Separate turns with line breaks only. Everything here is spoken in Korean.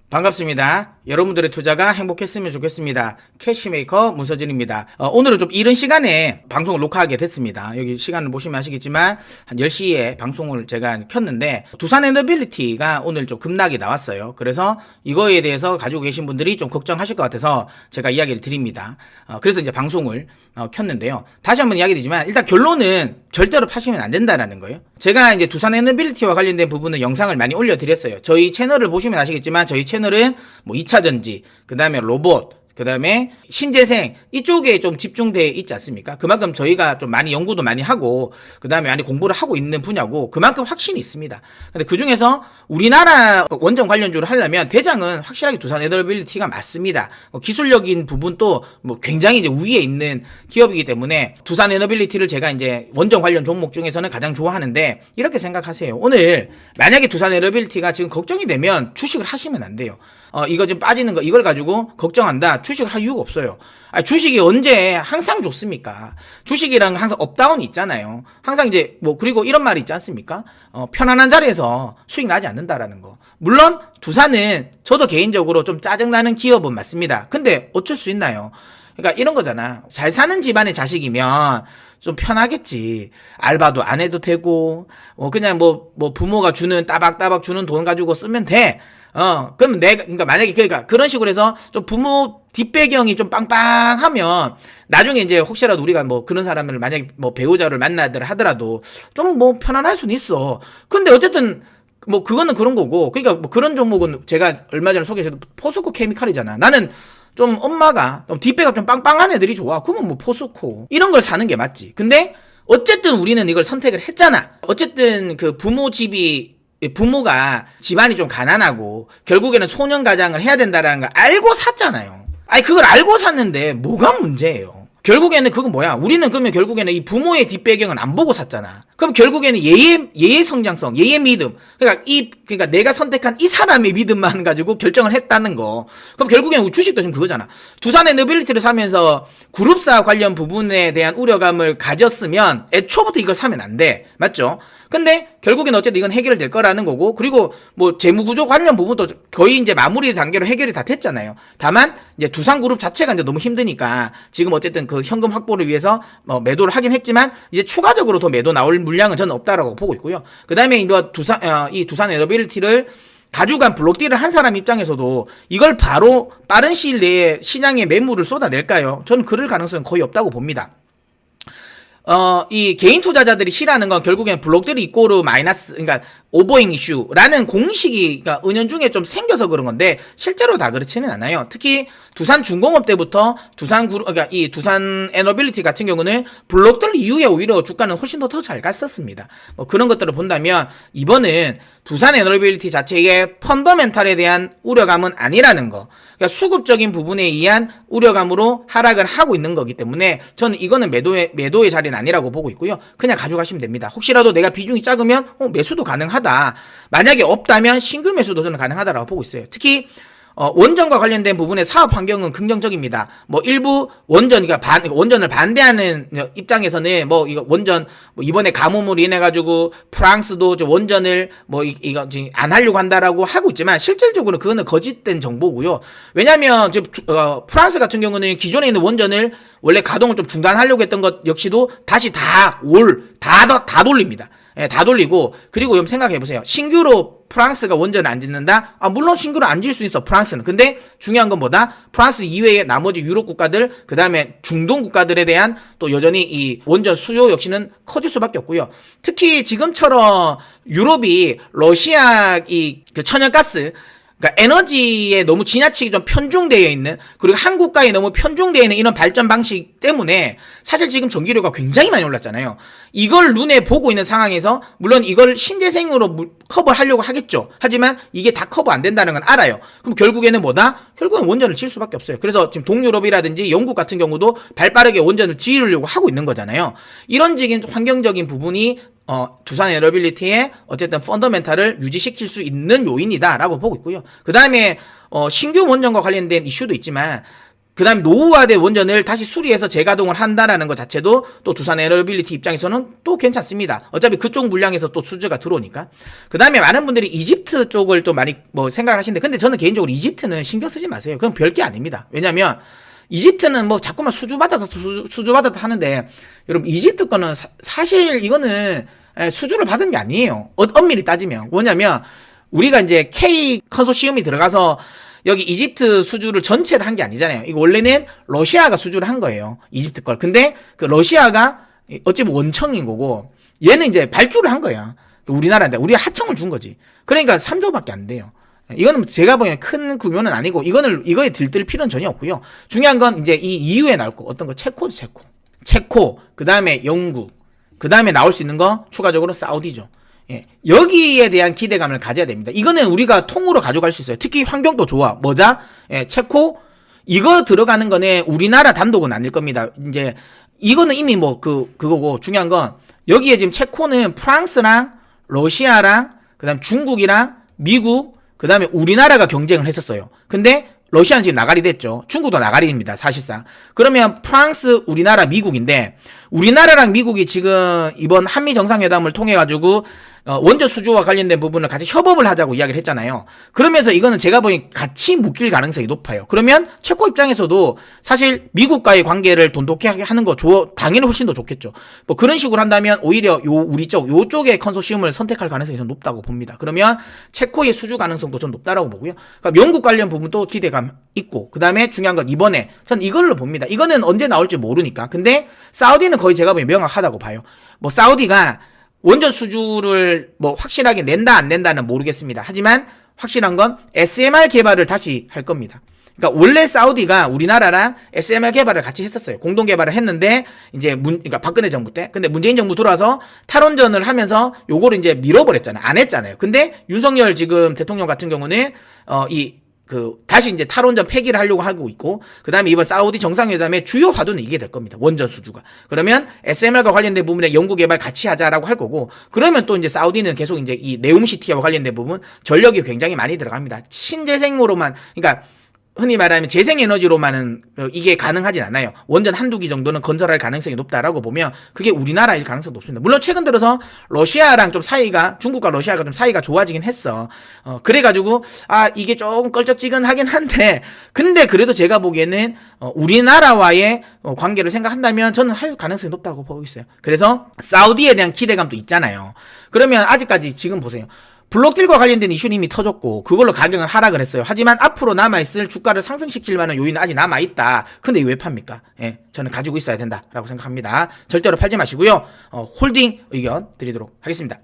반갑습니다. 여러분들의 투자가 행복했으면 좋겠습니다. 캐시메이커 문서진입니다. 오늘은 좀 이른 시간에 방송을 녹화하게 됐습니다. 여기 시간을 보시면 아시겠지만 한 10시에 방송을 제가 켰는데 두산 에너빌리티가 오늘 좀 급락이 나왔어요. 그래서 이거에 대해서 가지고 계신 분들이 좀 걱정하실 것 같아서 제가 이야기를 드립니다. 그래서 이제 방송을 켰는데요. 다시 한번 이야기 드리지만 일단 결론은 절대로 파시면 안 된다라는 거예요. 제가 이제 두산 에너빌리티와 관련된 부분은 영상을 많이 올려드렸어요. 저희 채널을 보시면 아시겠지만 저희 채널은 뭐 2차전지, 그 다음에 로봇, 그 다음에 신재생 이쪽에 좀 집중되어 있지 않습니까? 그만큼 저희가 좀 많이 연구도 많이 하고 그 다음에 많이 공부를 하고 있는 분야고 그만큼 확신이 있습니다. 근데 그 중에서 우리나라 원전 관련주를 하려면 대장은 확실하게 두산 에너빌리티가 맞습니다. 기술력인 부분도 뭐 굉장히 이제 우위에 있는 기업이기 때문에 두산 에너빌리티를 제가 이제 원전 관련 종목 중에서는 가장 좋아하는데 이렇게 생각하세요. 오늘 만약에 두산 에너빌리티가 지금 걱정이 되면 주식을 하시면 안 돼요. 이거 지금 빠지는 거 이걸 가지고 걱정한다. 주식을 할 이유가 없어요. 주식이 언제 항상 좋습니까? 주식이랑 항상 업다운이 있잖아요. 항상 이제 뭐 그리고 이런 말이 있지 않습니까? 편안한 자리에서 수익 나지 않는다라는 거. 물론 두산은 저도 개인적으로 좀 짜증나는 기업은 맞습니다. 근데 어쩔 수 있나요? 그러니까 이런 거잖아. 잘 사는 집안의 자식이면 좀 편하겠지. 알바도 안 해도 되고, 그냥 뭐 부모가 주는 따박따박 주는 돈 가지고 쓰면 돼. 그럼 그러니까 만약에 그러니까 그런 식으로 해서 좀 부모 뒷배경이 좀 빵빵하면 나중에 이제 혹시라도 우리가 뭐 그런 사람을 만약에 뭐 배우자를 만나더라 하더라도 좀 뭐 편안할 수는 있어. 근데 어쨌든 뭐 그거는 그런 거고, 그러니까 뭐 그런 종목은 제가 얼마 전에 소개해서 포스코 케미칼이잖아. 나는 좀 엄마가 좀 뒷배가 좀 빵빵한 애들이 좋아. 그러면 뭐 포스코 이런 걸 사는 게 맞지. 근데 어쨌든 우리는 이걸 선택을 했잖아. 어쨌든 그 부모가 집안이 좀 가난하고 결국에는 소년 가장을 해야 된다라는 걸 알고 샀잖아요. 그걸 알고 샀는데 뭐가 문제예요? 결국에는 그건 뭐야? 우리는 그러면 결국에는 이 부모의 뒷배경은 안 보고 샀잖아. 그럼 결국에는 얘의 성장성, 얘의 믿음. 그러니까 내가 선택한 이 사람의 믿음만 가지고 결정을 했다는 거. 그럼 결국에는 주식도 지금 그거잖아. 두산 에너빌리티를 사면서 그룹사 관련 부분에 대한 우려감을 가졌으면 애초부터 이걸 사면 안 돼. 맞죠? 근데 결국엔 어쨌든 이건 해결될 거라는 거고, 그리고 뭐 재무구조 관련 부분도 거의 이제 마무리 단계로 해결이 다 됐잖아요. 다만 이제 두산그룹 자체가 이제 너무 힘드니까 지금 어쨌든 그 현금 확보를 위해서 매도를 하긴 했지만 이제 추가적으로 더 매도 나올 물량은 저는 없다라고 보고 있고요. 그 다음에 이 두산 에너빌리티를 가져간 블록딜을 한 사람 입장에서도 이걸 바로 빠른 시일 내에 시장에 매물을 쏟아낼까요? 저는 그럴 가능성은 거의 없다고 봅니다. 이 개인 투자자들이 싫어하는 건 결국엔 블록들이 이꼬르 마이너스, 그러니까 오버잉 이슈라는 공식이 그러니까 은연중에 좀 생겨서 그런 건데 실제로 다 그렇지는 않아요. 특히 두산중공업 때부터 그러니까 이 두산 에너빌리티 같은 경우는 블록들 이후에 오히려 주가는 훨씬 더 잘 갔었습니다. 뭐 그런 것들을 본다면 이번은 두산 에너빌리티 자체의 펀더멘탈에 대한 우려감은 아니라는 거. 그러니까 수급적인 부분에 의한 우려감으로 하락을 하고 있는 거기 때문에 저는 이거는 매도의 자리는 아니라고 보고 있고요. 그냥 가져가시면 됩니다. 혹시라도 내가 비중이 작으면 매수도 가능하다. 만약에 없다면 신규 매수도 저는 가능하다라고 보고 있어요. 특히 원전과 관련된 부분의 사업 환경은 긍정적입니다. 뭐 일부 원전을 반대하는 입장에서는 뭐 이거 원전 뭐 이번에 가뭄으로 인해 가지고 프랑스도 원전을 뭐 이거 지금 안 하려고 한다라고 하고 있지만 실질적으로 그거는 거짓된 정보고요. 왜냐하면 지금 프랑스 같은 경우는 기존에 있는 원전을 원래 가동을 좀 중단하려고 했던 것 역시도 다시 다 돌립니다. 다 돌리고, 그리고 좀 생각해보세요. 신규로 프랑스가 원전을 안 짓는다? 물론 신규로 안 지을 수 있어, 프랑스는. 근데 중요한 건 뭐다? 프랑스 이외의 나머지 유럽 국가들, 그 다음에 중동 국가들에 대한 또 여전히 이 원전 수요 역시는 커질 수밖에 없고요. 특히 지금처럼 유럽이 러시아 그 천연가스, 그러니까 에너지에 너무 지나치게 좀 편중되어 있는, 그리고 한국가에 너무 편중되어 있는 이런 발전 방식 때문에 사실 지금 전기료가 굉장히 많이 올랐잖아요. 이걸 눈에 보고 있는 상황에서 물론 이걸 신재생으로 커버하려고 하겠죠. 하지만 이게 다 커버 안 된다는 건 알아요. 그럼 결국에는 뭐다? 결국은 원전을 지을 수밖에 없어요. 그래서 지금 동유럽이라든지 영국 같은 경우도 발빠르게 원전을 지으려고 하고 있는 거잖아요. 이런 식인 환경적인 부분이 두산 에너빌리티의 어쨌든 펀더멘탈을 유지시킬 수 있는 요인이다라고 보고 있고요. 그 다음에 신규 원전과 관련된 이슈도 있지만 그다음에 노후화된 원전을 다시 수리해서 재가동을 한다라는 것 자체도 또 두산 에너빌리티 입장에서는 또 괜찮습니다. 어차피 그쪽 물량에서 또 수주가 들어오니까. 그다음에 많은 분들이 이집트 쪽을 또 많이 뭐 생각을 하시는데, 근데 저는 개인적으로 이집트는 신경 쓰지 마세요. 그건 별게 아닙니다. 왜냐면 이집트는 뭐 자꾸만 수주받아다 하는데, 여러분 이집트 거는 사실 이거는 수주를 받은 게 아니에요. 엄밀히 따지면. 뭐냐면 우리가 이제 K 컨소시엄이 들어가서 여기 이집트 수주를 전체를 한 게 아니잖아요. 이거 원래는 러시아가 수주를 한 거예요. 이집트 걸. 근데 그 러시아가 어찌 보면 원청인 거고, 얘는 이제 발주를 한 거야. 우리나라인데 우리가 하청을 준 거지. 그러니까 3조밖에 안 돼요. 이거는 제가 보기엔 큰 규모는 아니고, 이거에 들뜰 필요는 전혀 없고요. 중요한 건 이제 이 이후에 나올 거, 어떤 거, 체코, 그 다음에 영국, 그 다음에 나올 수 있는 거 추가적으로 사우디죠. 예, 여기에 대한 기대감을 가져야 됩니다. 이거는 우리가 통으로 가져갈 수 있어요. 특히 환경도 좋아. 뭐자? 예, 체코, 이거 들어가는 거는 우리나라 단독은 아닐 겁니다. 이제 이거는 이미 뭐 그거고, 중요한 건 여기에 지금 체코는 프랑스랑 러시아랑 그다음 중국이랑 미국, 그 다음에 우리나라가 경쟁을 했었어요. 근데 러시아는 지금 나가리 됐죠. 중국도 나가리입니다, 사실상. 그러면 프랑스, 우리나라, 미국인데, 우리나라랑 미국이 지금 이번 한미 정상회담을 통해 가지고 원전 수주와 관련된 부분을 같이 협업을 하자고 이야기를 했잖아요. 그러면서 이거는 제가 보기 같이 묶일 가능성이 높아요. 그러면 체코 입장에서도 사실 미국과의 관계를 돈독하게 하는 거 당연히 훨씬 더 좋겠죠. 뭐 그런 식으로 한다면 오히려 우리 요쪽의 컨소시엄을 선택할 가능성이 좀 높다고 봅니다. 그러면 체코의 수주 가능성도 좀 높다라고 보고요. 그러니까 영국 관련 부분도 기대감 있고, 그 다음에 중요한 건 이번에 전 이걸로 봅니다. 이거는 언제 나올지 모르니까. 근데 사우디는 거의 제가 보기엔 명확하다고 봐요. 뭐 사우디가 원전 수주를 뭐 확실하게 낸다 안 낸다는 모르겠습니다. 하지만 확실한 건 SMR 개발을 다시 할 겁니다. 그러니까 원래 사우디가 우리나라랑 SMR 개발을 같이 했었어요. 공동 개발을 했는데 이제 그러니까 박근혜 정부 때. 근데 문재인 정부 들어와서 탈원전을 하면서 요거를 이제 밀어버렸잖아요. 안 했잖아요. 근데 윤석열 지금 대통령 같은 경우는 다시 이제 탈원전 폐기를 하려고 하고 있고, 그 다음에 이번 사우디 정상회담의 주요 화두는 이게 될 겁니다. 원전 수주가. 그러면 SMR과 관련된 부분에 연구 개발 같이 하자라고 할 거고, 그러면 또 이제 사우디는 계속 이제 이 네옴시티와 관련된 부분 전력이 굉장히 많이 들어갑니다. 신재생으로만, 그러니까 흔히 말하면 재생에너지로만은 이게 가능하진 않아요. 원전 한두 기 정도는 건설할 가능성이 높다라고 보면 그게 우리나라일 가능성이 높습니다. 물론 최근 들어서 러시아랑 좀 중국과 러시아가 좀 사이가 좋아지긴 했어. 그래가지고 이게 조금 껄쩍지근하긴 한데, 근데 그래도 제가 보기에는 우리나라와의 관계를 생각한다면 저는 할 가능성이 높다고 보고 있어요. 그래서 사우디에 대한 기대감도 있잖아요. 그러면 아직까지 지금 보세요. 블록딜과 관련된 이슈는 이미 터졌고 그걸로 가격은 하락을 했어요. 하지만 앞으로 남아있을 주가를 상승시킬 만한 요인은 아직 남아있다. 근데 이거 왜 팝니까? 예, 저는 가지고 있어야 된다라고 생각합니다. 절대로 팔지 마시고요. 홀딩 의견 드리도록 하겠습니다.